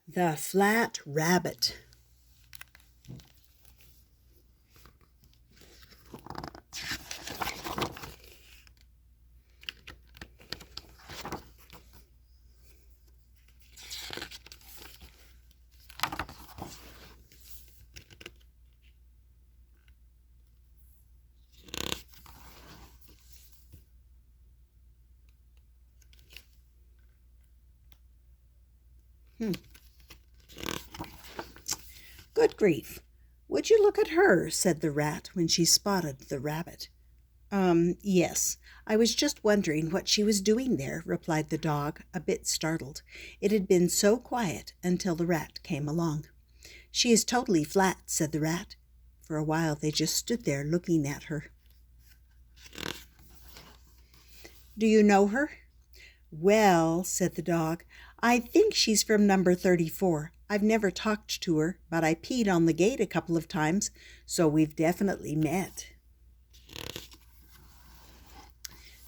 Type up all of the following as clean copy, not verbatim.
The Flat Rabbit. Good grief! Would you look at her, said the rat when she spotted the rabbit. Yes, I was just wondering what she was doing there, replied the dog, a bit startled. It had been so quiet until the rat came along. She is totally flat, said the rat. For a while they just stood there looking at her. Do you know her? Well, said the dog, I think she's from number 34. I've never talked to her, but I peed on the gate a couple of times, so we've definitely met.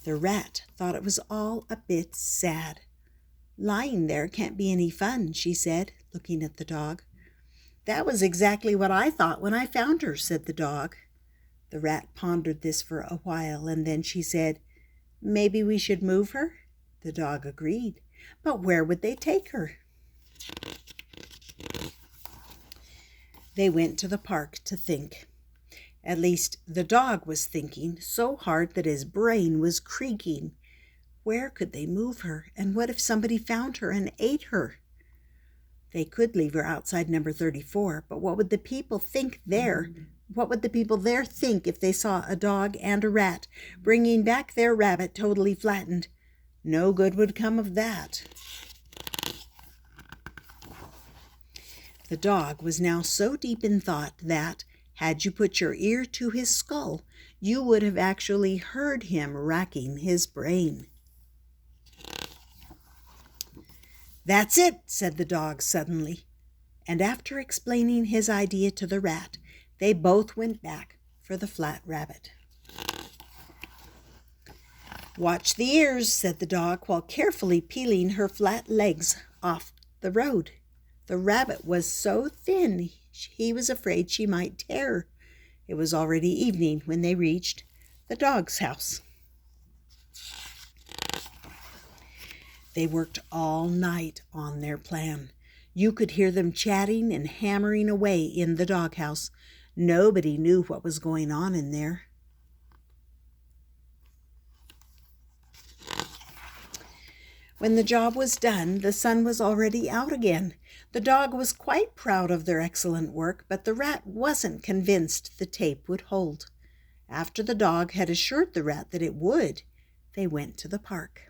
The rat thought it was all a bit sad. Lying there can't be any fun, she said, looking at the dog. That was exactly what I thought when I found her, said the dog. The rat pondered this for a while, and then she said, Maybe we should move her? The dog agreed. But where would they take her? They went to the park to think. At least the dog was thinking so hard that his brain was creaking. Where could they move her, and what if somebody found her and ate her? They could leave her outside number 34, but what would the people think there? What would the people there think if they saw a dog and a rat bringing back their rabbit totally flattened? No good would come of that. The dog was now so deep in thought that, had you put your ear to his skull, you would have actually heard him racking his brain. That's it, said the dog suddenly, and after explaining his idea to the rat, they both went back for the flat rabbit. Watch the ears, said the dog, while carefully peeling her flat legs off the road. The rabbit was so thin, he was afraid she might tear. It was already evening when they reached the dog's house. They worked all night on their plan. You could hear them chatting and hammering away in the doghouse. Nobody knew what was going on in there. When the job was done, the sun was already out again. The dog was quite proud of their excellent work, but the rat wasn't convinced the tape would hold. After the dog had assured the rat that it would, they went to the park.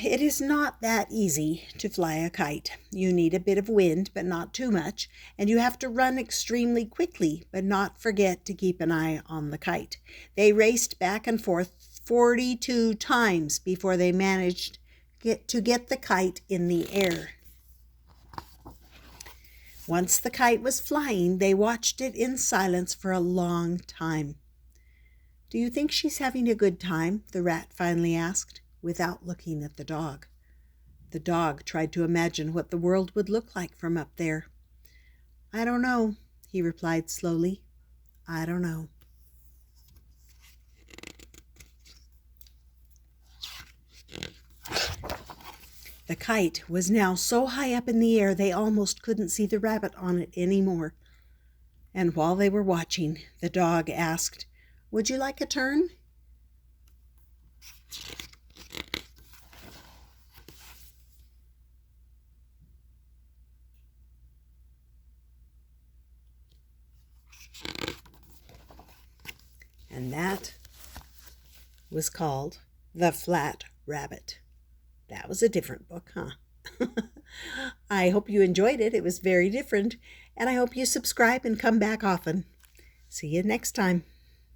It is not that easy to fly a kite. You need a bit of wind, but not too much, and you have to run extremely quickly, but not forget to keep an eye on the kite. They raced back and forth 42 times before they managed to get the kite in the air. Once the kite was flying, they watched it in silence for a long time. Do you think she's having a good time? The rat finally asked, without looking at the dog. The dog tried to imagine what the world would look like from up there. I don't know, he replied slowly. I don't know. The kite was now so high up in the air they almost couldn't see the rabbit on it anymore. And while they were watching, the dog asked, Would you like a turn? And that was called The Flat Rabbit. That was a different book, huh? I hope you enjoyed it. It was very different. And I hope you subscribe and come back often. See you next time.